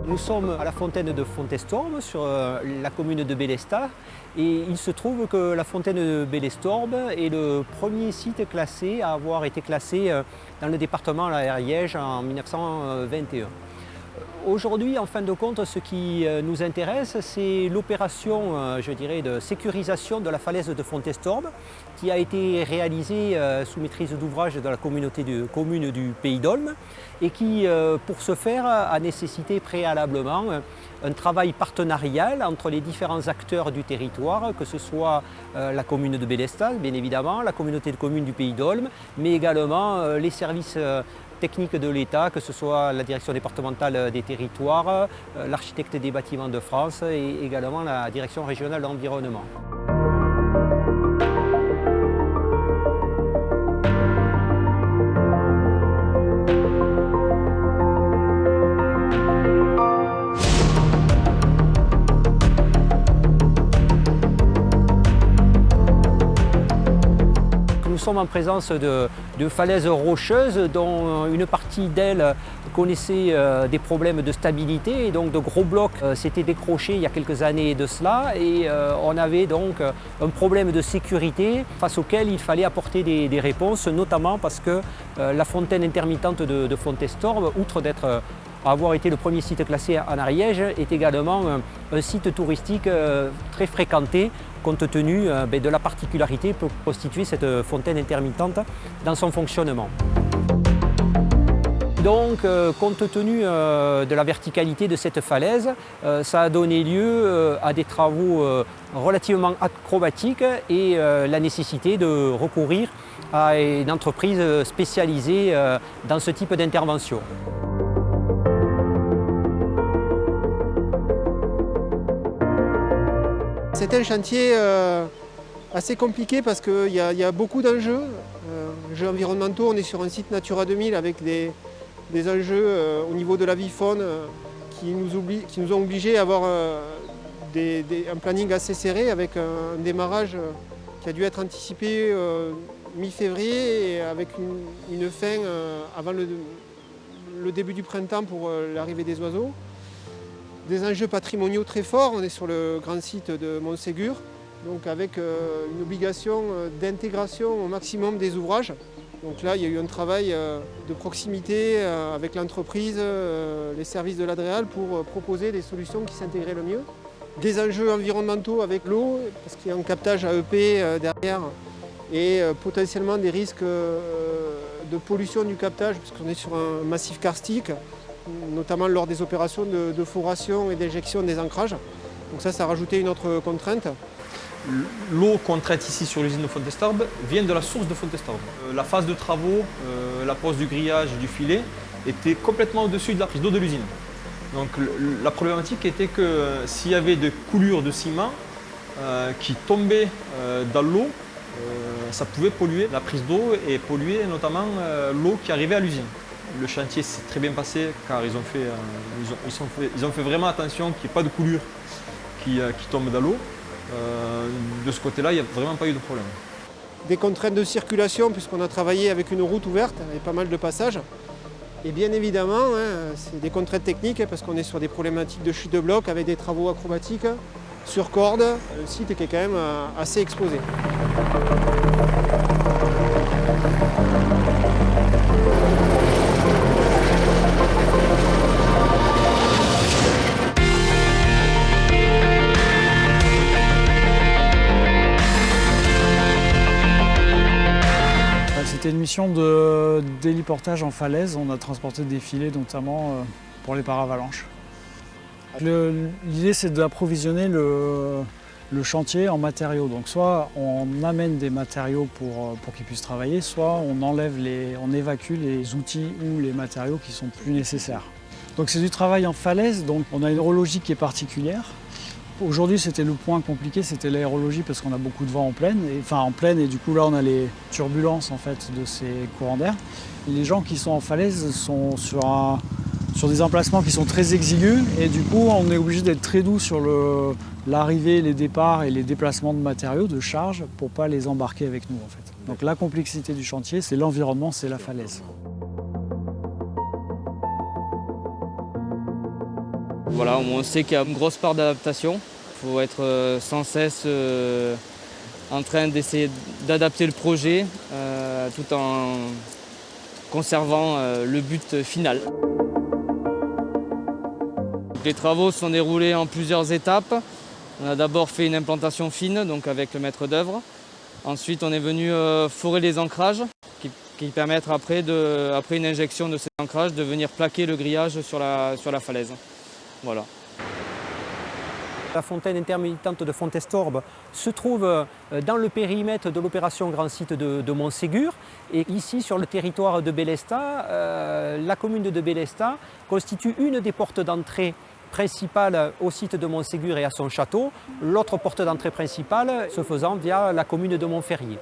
Nous sommes à la fontaine de Fontestorbe, sur la commune de Bélestat. Et il se trouve que la fontaine de Bélestorbe est le premier site classé à avoir été classé dans le département de l'Ariège en 1921. Aujourd'hui, en fin de compte, ce qui nous intéresse, c'est l'opération, je dirais, de sécurisation de la falaise de Fontestorbe, qui a été réalisée sous maîtrise d'ouvrage de la communauté de communes du Pays d'Olme et qui, pour ce faire, a nécessité préalablement un travail partenarial entre les différents acteurs du territoire, que ce soit la commune de Bélestat, bien évidemment, la communauté de communes du Pays d'Olme, mais également les services techniques de l'État, que ce soit la direction départementale des territoires, l'architecte des bâtiments de France et également la direction régionale de l'environnement. Nous sommes en présence de falaises rocheuses dont une partie d'elles connaissait des problèmes de stabilité et donc de gros blocs s'étaient décrochés il y a quelques années de cela et on avait donc un problème de sécurité face auquel il fallait apporter des réponses, notamment parce que la fontaine intermittente de Fontestorbe, outre avoir été le premier site classé en Ariège, est également un site touristique très fréquenté compte tenu de la particularité pour constituer cette fontaine intermittente dans son fonctionnement. Donc, compte tenu de la verticalité de cette falaise, ça a donné lieu à des travaux relativement acrobatiques et la nécessité de recourir à une entreprise spécialisée dans ce type d'intervention. C'est un chantier assez compliqué parce qu'il y a beaucoup d'enjeux. Enjeux environnementaux, on est sur un site Natura 2000 avec des enjeux au niveau de la vie faune qui nous ont obligés à avoir un planning assez serré avec un démarrage qui a dû être anticipé mi-février et avec une fin avant le début du printemps pour l'arrivée des oiseaux. Des enjeux patrimoniaux très forts, on est sur le grand site de Montségur, donc avec une obligation d'intégration au maximum des ouvrages. Donc là, il y a eu un travail de proximité avec l'entreprise, les services de l'Adréal pour proposer des solutions qui s'intégraient le mieux. Des enjeux environnementaux avec l'eau, parce qu'il y a un captage AEP derrière, et potentiellement des risques de pollution du captage, puisqu'on est sur un massif karstique, notamment lors des opérations de foration et d'injection des ancrages. Donc ça a rajouté une autre contrainte. L'eau qu'on traite ici sur l'usine de Fontestorbe vient de la source de Fontestorbe. La phase de travaux, la pose du grillage et du filet était complètement au-dessus de la prise d'eau de l'usine. Donc la problématique était que s'il y avait des coulures de ciment qui tombaient dans l'eau, ça pouvait polluer la prise d'eau et polluer notamment l'eau qui arrivait à l'usine. Le chantier s'est très bien passé car ils ont fait vraiment attention qu'il n'y ait pas de coulure qui tombe dans l'eau. De ce côté-là, il n'y a vraiment pas eu de problème. Des contraintes de circulation puisqu'on a travaillé avec une route ouverte avec pas mal de passages. Et bien évidemment, c'est des contraintes techniques parce qu'on est sur des problématiques de chute de bloc avec des travaux acrobatiques sur corde. Le site qui est quand même assez exposé. C'était une mission de déliportage en falaise. On a transporté des filets notamment pour les paravalanches. L'idée c'est d'approvisionner le chantier en matériaux. Donc soit on amène des matériaux pour qu'ils puissent travailler, soit on évacue les outils ou les matériaux qui sont plus nécessaires. Donc c'est du travail en falaise, donc on a une aérologie qui est particulière. Aujourd'hui, c'était le point compliqué, c'était l'aérologie parce qu'on a beaucoup de vent en plaine, et du coup là on a les turbulences en fait de ces courants d'air. Les gens qui sont en falaise sont sur des emplacements qui sont très exigus et du coup on est obligé d'être très doux sur l'arrivée, les départs et les déplacements de matériaux, de charges pour ne pas les embarquer avec nous en fait. Donc la complexité du chantier, c'est l'environnement, c'est la falaise. Voilà, on sait qu'il y a une grosse part d'adaptation. Il faut être sans cesse en train d'essayer d'adapter le projet tout en conservant le but final. Les travaux se sont déroulés en plusieurs étapes. On a d'abord fait une implantation fine, donc avec le maître d'œuvre. Ensuite, on est venu forer les ancrages qui permettent après une injection de ces ancrages, de venir plaquer le grillage sur la falaise. Voilà. La fontaine intermittente de Fontestorbe se trouve dans le périmètre de l'opération Grand Site de Montségur. Et ici, sur le territoire de Bélestat, la commune de Bélestat constitue une des portes d'entrée principales au site de Montségur et à son château. L'autre porte d'entrée principale se faisant via la commune de Montferrier.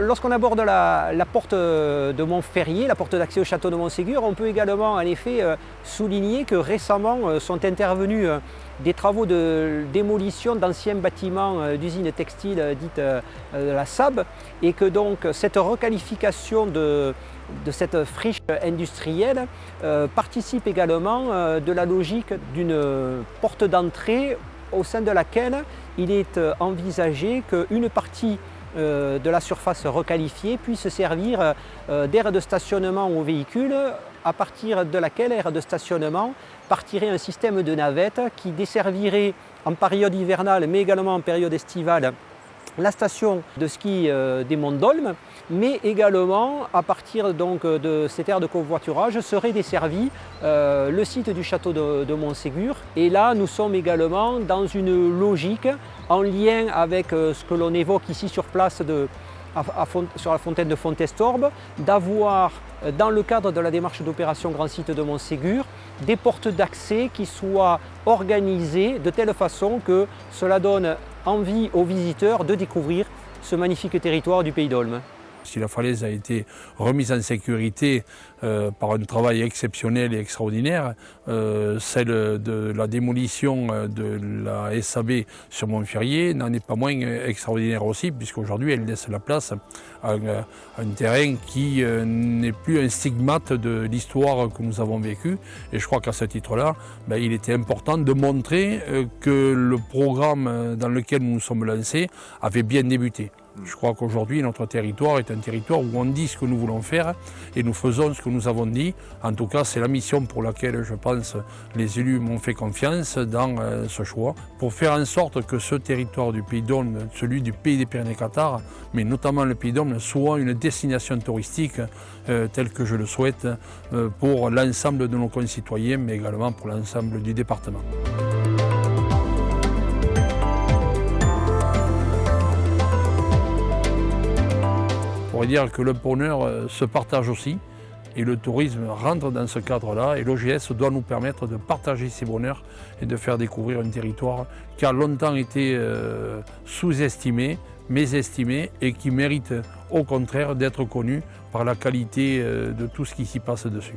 Lorsqu'on aborde la porte de Montferrier, la porte d'accès au château de Montségur, on peut également en effet souligner que récemment sont intervenus des travaux de démolition d'anciens bâtiments d'usines textiles dites la SAB, et que donc cette requalification de cette friche industrielle participe également de la logique d'une porte d'entrée au sein de laquelle il est envisagé qu'une partie de la surface requalifiée puisse servir d'aire de stationnement aux véhicules, à partir de laquelle aire de stationnement partirait un système de navettes qui desservirait en période hivernale mais également en période estivale la station de ski des Monts d'Olme, mais également à partir donc de cette aire de covoiturage serait desservi le site du château de Montségur. Et là nous sommes également dans une logique en lien avec ce que l'on évoque ici sur place sur la fontaine de Fontestorbe, d'avoir dans le cadre de la démarche d'opération Grand Site de Montségur des portes d'accès qui soient organisées de telle façon que cela donne envie aux visiteurs de découvrir ce magnifique territoire du Pays d'Olme. Si la falaise a été remise en sécurité par un travail exceptionnel et extraordinaire, celle de la démolition de la SAB sur Montferrier n'en est pas moins extraordinaire aussi, puisqu'aujourd'hui elle laisse la place à un terrain qui n'est plus un stigmate de l'histoire que nous avons vécue. Et je crois qu'à ce titre-là, il était important de montrer que le programme dans lequel nous nous sommes lancés avait bien débuté. Je crois qu'aujourd'hui, notre territoire est un territoire où on dit ce que nous voulons faire et nous faisons ce que nous avons dit. En tout cas, c'est la mission pour laquelle, je pense, les élus m'ont fait confiance dans ce choix, pour faire en sorte que ce territoire du Pays d'Olme, celui du Pays des Pyrénées-Cathares, mais notamment le Pays d'Olme, soit une destination touristique telle que je le souhaite pour l'ensemble de nos concitoyens, mais également pour l'ensemble du département. On pourrait dire que le bonheur se partage aussi et le tourisme rentre dans ce cadre-là et l'OGS doit nous permettre de partager ces bonheurs et de faire découvrir un territoire qui a longtemps été sous-estimé, mésestimé et qui mérite au contraire d'être connu par la qualité de tout ce qui s'y passe dessus.